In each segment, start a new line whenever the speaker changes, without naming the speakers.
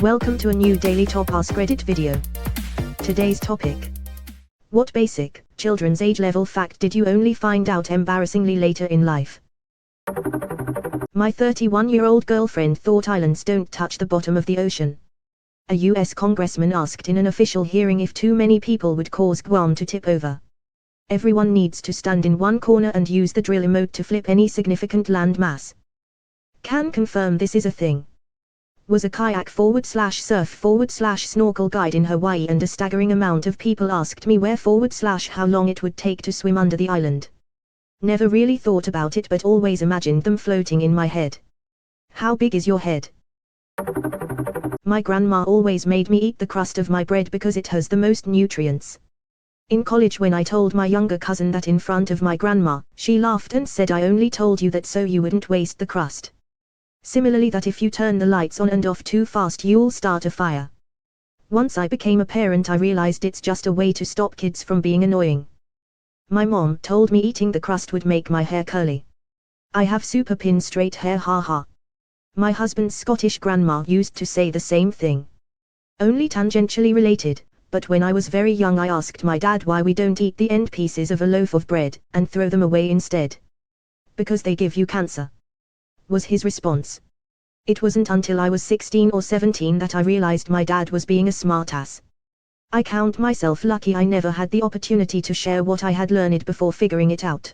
Welcome to a new daily top Askreddit video. Today's topic: what basic, children's age level fact did you only find out embarrassingly later in life? My 31-year-old girlfriend thought islands don't touch the bottom of the ocean. A US congressman asked in an official hearing if too many people would cause Guam to tip over. Everyone needs to stand in one corner and use the drill emote to flip any significant land mass. Can confirm this is a thing. Was a kayak/surf/snorkel guide in Hawaii, and a staggering amount of people asked me where/how long it would take to swim under the island. Never really thought about it, but always imagined them floating in my head. How big is your head? My grandma always made me eat the crust of my bread because it has the most nutrients. In college, when I told my younger cousin that in front of my grandma, she laughed and said, "I only told you that so you wouldn't waste the crust." Similarly, that if you turn the lights on and off too fast you'll start a fire. Once I became a parent, I realized it's just a way to stop kids from being annoying. My mom told me eating the crust would make my hair curly. I have super pin straight hair, haha. My husband's Scottish grandma used to say the same thing. Only tangentially related, but when I was very young I asked my dad why we don't eat the end pieces of a loaf of bread, and throw them away instead. "Because they give you cancer," was his response. It wasn't until I was 16 or 17 that I realized my dad was being a smartass. I count myself lucky I never had the opportunity to share what I had learned before figuring it out.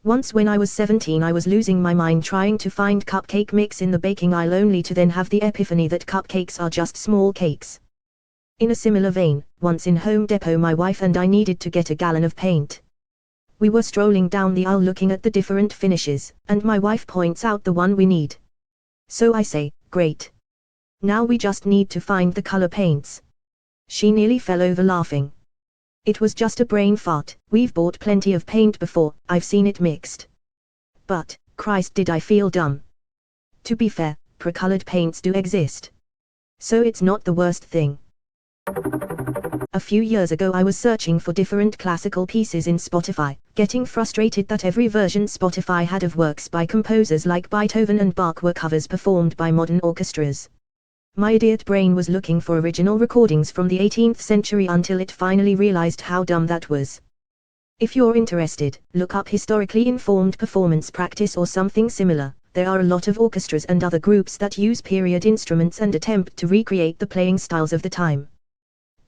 Once when I was 17 I was losing my mind trying to find cupcake mix in the baking aisle, only to then have the epiphany that cupcakes are just small cakes. In a similar vein, once in Home Depot my wife and I needed to get a gallon of paint. We were strolling down the aisle looking at the different finishes, and my wife points out the one we need. So I say, "Great. Now we just need to find the color paints." She nearly fell over laughing. It was just a brain fart. We've bought plenty of paint before, I've seen it mixed. But, Christ, did I feel dumb. To be fair, pre-colored paints do exist. So it's not the worst thing. A few years ago I was searching for different classical pieces in Spotify, getting frustrated that every version Spotify had of works by composers like Beethoven and Bach were covers performed by modern orchestras. My idiot brain was looking for original recordings from the 18th century until it finally realized how dumb that was. If you're interested, look up historically informed performance practice or something similar. There are a lot of orchestras and other groups that use period instruments and attempt to recreate the playing styles of the time.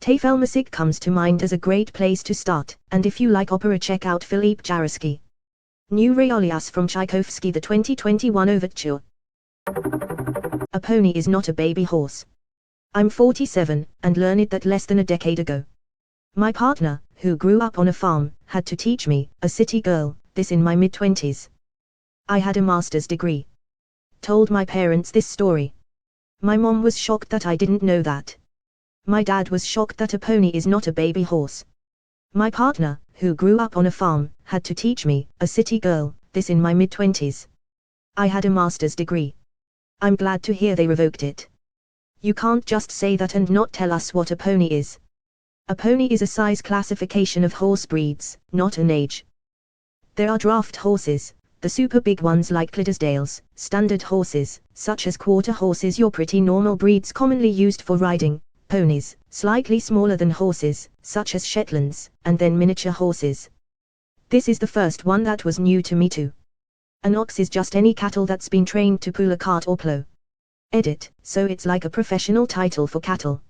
Tafelmusik comes to mind as a great place to start, and if you like opera, check out Philippe Jaroussky. New Realias from Tchaikovsky, the 2021 Overture. A pony is not a baby horse. I'm 47, and learned that less than a decade ago. My partner, who grew up on a farm, had to teach me, a city girl, this in my mid-20s. I had a master's degree. Told my parents this story. My mom was shocked that I didn't know that. My dad was shocked that a pony is not a baby horse. My partner, who grew up on a farm, had to teach me, a city girl, this in my mid-20s. I had a master's degree. I'm glad to hear they revoked it. You can't just say that and not tell us what a pony is. A pony is a size classification of horse breeds, not an age. There are draft horses, the super big ones like Clydesdales, standard horses, such as quarter horses, your pretty normal breeds commonly used for riding, ponies, slightly smaller than horses, such as Shetlands, and then miniature horses. This is the first one that was new to me too. An ox is just any cattle that's been trained to pull a cart or plow. Edit, so it's like a professional title for cattle.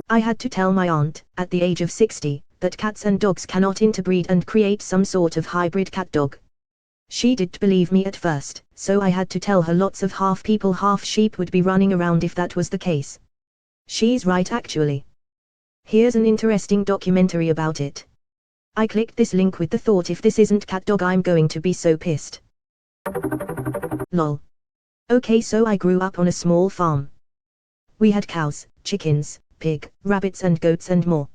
I had to tell my aunt, at the age of 60, that cats and dogs cannot interbreed and create some sort of hybrid cat dog. She didn't believe me at first, so I had to tell her lots of half people half sheep would be running around if that was the case. She's right actually. Here's an interesting documentary about it. I clicked this link with the thought, if this isn't cat dog I'm going to be so pissed. Lol. Okay, so I grew up on a small farm. We had cows, chickens, pig, rabbits and goats and more.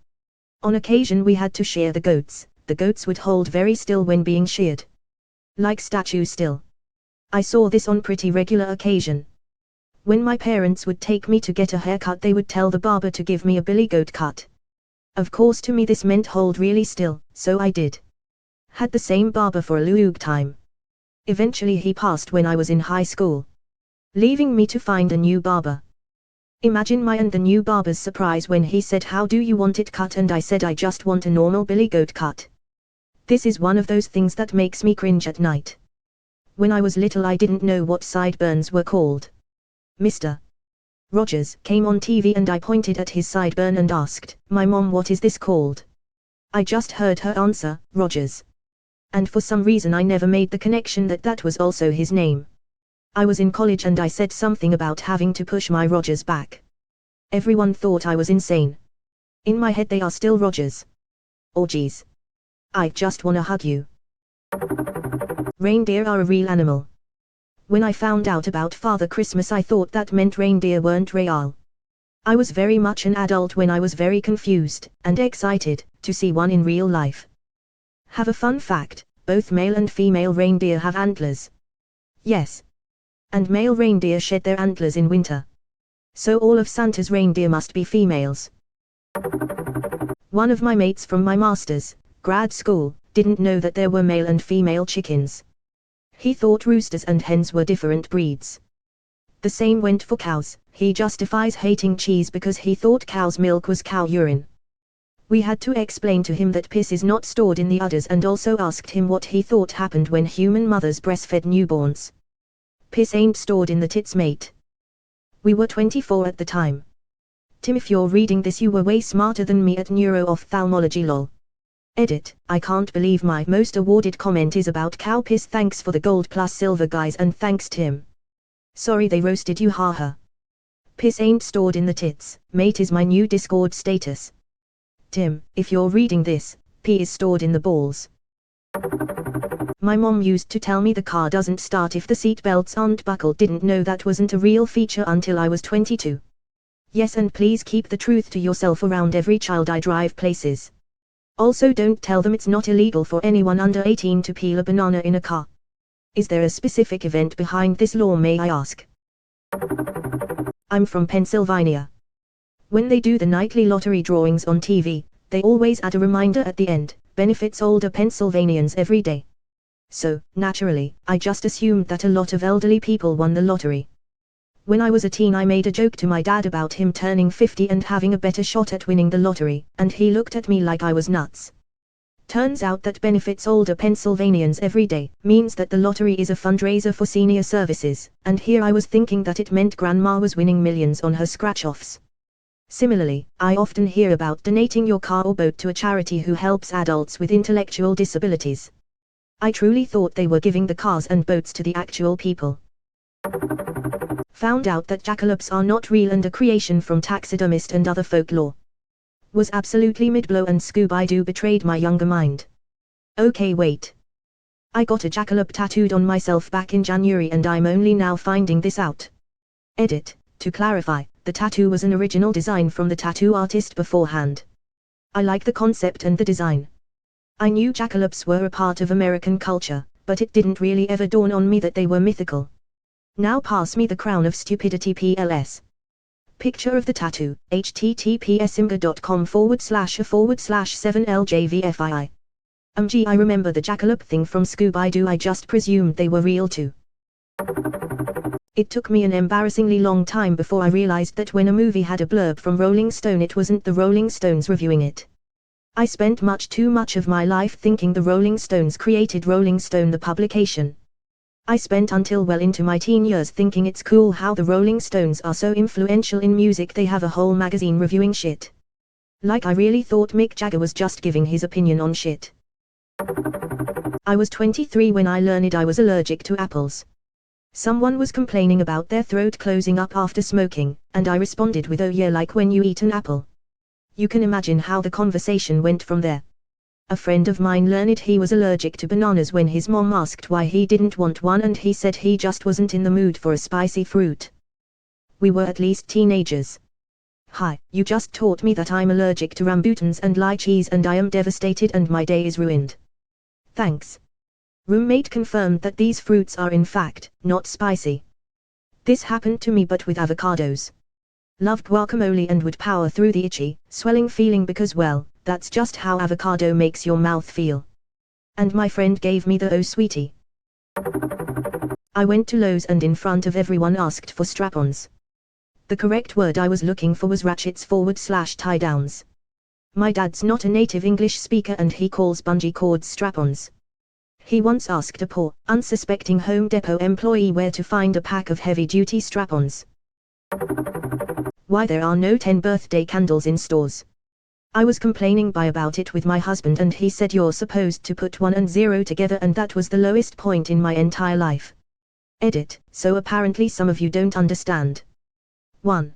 On occasion we had to shear the goats would hold very still when being sheared. Like statues still. I saw this on pretty regular occasion. When my parents would take me to get a haircut they would tell the barber to give me a billy goat cut. Of course to me this meant hold really still, so I did. Had the same barber for a long time. Eventually he passed when I was in high school. leaving me to find a new barber. Imagine my and the new barber's surprise when he said, "How do you want it cut?" and I said, "I just want a normal billy goat cut." This is one of those things that makes me cringe at night. When I was little I didn't know what sideburns were called. Mr. Rogers came on TV and I pointed at his sideburn and asked my mom, "What is this called?" I just heard her answer, "Rogers." And for some reason I never made the connection that that was also his name. I was in college and I said something about having to push my Rogers back. Everyone thought I was insane. In my head they are still Rogers. Oh geez. I just wanna hug you. Reindeer are a real animal. When I found out about Father Christmas I thought that meant reindeer weren't real. I was very much an adult when I was very confused and excited to see one in real life. Have a fun fact, both male and female reindeer have antlers. Yes. And male reindeer shed their antlers in winter. So all of Santa's reindeer must be females. One of my mates from my master's grad school didn't know that there were male and female chickens. He thought roosters and hens were different breeds. The same went for cows. He justifies hating cheese because he thought cow's milk was cow urine. We had to explain to him that piss is not stored in the udders and also asked him what he thought happened when human mothers breastfed newborns. Piss ain't stored in the tits, mate. We were 24 at the time. Tim, if you're reading this, you were way smarter than me at neuro-ophthalmology, lol. Edit, I can't believe my most awarded comment is about cow piss. Thanks for the gold plus silver, guys, and thanks Tim. Sorry they roasted you, haha. Piss ain't stored in the tits, mate is my new Discord status. Tim, if you're reading this, pee is stored in the balls. My mom used to tell me the car doesn't start if the seat belts aren't buckled. Didn't know that wasn't a real feature until I was 22. Yes, and please keep the truth to yourself around every child I drive places. Also don't tell them it's not illegal for anyone under 18 to peel a banana in a car. Is there a specific event behind this law, may I ask? I'm from Pennsylvania. When they do the nightly lottery drawings on TV, they always add a reminder at the end, benefits older Pennsylvanians every day. So, naturally, I just assumed that a lot of elderly people won the lottery. When I was a teen I made a joke to my dad about him turning 50 and having a better shot at winning the lottery, and he looked at me like I was nuts. Turns out that benefits older Pennsylvanians every day means that the lottery is a fundraiser for senior services, and here I was thinking that it meant grandma was winning millions on her scratch-offs. Similarly, I often hear about donating your car or boat to a charity who helps adults with intellectual disabilities. I truly thought they were giving the cars and boats to the actual people. Found out that jackalopes are not real and a creation from taxidermist and other folklore. Was absolutely mid-blow and Scooby-Doo betrayed my younger mind. Okay, wait. I got a jackalope tattooed on myself back in January and I'm only now finding this out. Edit, to clarify, the tattoo was an original design from the tattoo artist beforehand. I like the concept and the design. I knew jackalopes were a part of American culture, but it didn't really ever dawn on me that they were mythical. Now pass me the crown of stupidity, PLS. Picture of the tattoo, https://imgur.com/a/7ljvfii. Gee, I remember the jackalope thing from Scooby-Doo. I just presumed they were real too. It took me an embarrassingly long time before I realized that when a movie had a blurb from Rolling Stone it wasn't the Rolling Stones reviewing it. I spent too much of my life thinking the Rolling Stones created Rolling Stone the publication. I spent until well into my teen years thinking it's cool how the Rolling Stones are so influential in music they have a whole magazine reviewing shit. Like I really thought Mick Jagger was just giving his opinion on shit. I was 23 when I learned I was allergic to apples. Someone was complaining about their throat closing up after smoking, and I responded with, "Oh yeah, like when you eat an apple." You can imagine how the conversation went from there. A friend of mine learned he was allergic to bananas when his mom asked why he didn't want one and he said he just wasn't in the mood for a spicy fruit. We were at least teenagers. Hi, you just taught me that I'm allergic to rambutans and lychees and I am devastated and my day is ruined. Thanks. Roommate confirmed that these fruits are in fact not spicy. This happened to me but with avocados. Love guacamole and would power through the itchy, swelling feeling because well, that's just how avocado makes your mouth feel. And my friend gave me the "oh sweetie." I went to Lowe's and in front of everyone asked for strap-ons. The correct word I was looking for was ratchets/tie-downs. My dad's not a native English speaker and he calls bungee cords strap-ons. He once asked a poor, unsuspecting Home Depot employee where to find a pack of heavy-duty strap-ons. Why there are no 10 birthday candles in stores. I was complaining about it with my husband and he said you're supposed to put 1 and 0 together and that was the lowest point in my entire life. Edit, so apparently some of you don't understand. 1.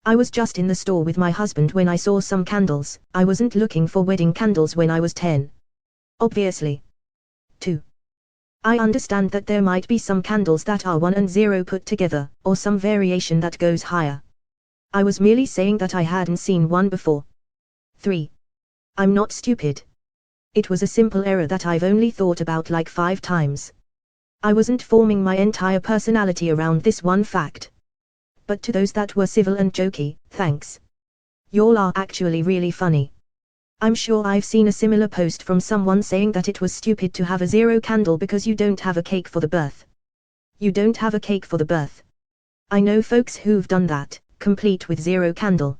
I was just in the store with my husband when I saw some candles. I wasn't looking for wedding candles when I was 10. Obviously. 2. I understand that there might be some candles that are 1 and 0 put together, or some variation that goes higher. I was merely saying that I hadn't seen one before. 3. I'm not stupid. It was a simple error that I've only thought about like 5 times. I wasn't forming my entire personality around this one fact. But to those that were civil and jokey, thanks. Y'all are actually really funny. I'm sure I've seen a similar post from someone saying that it was stupid to have a 0 candle because you don't have a cake for the birth. You don't have a cake for the birth. I know folks who've done that, complete with 0 candle.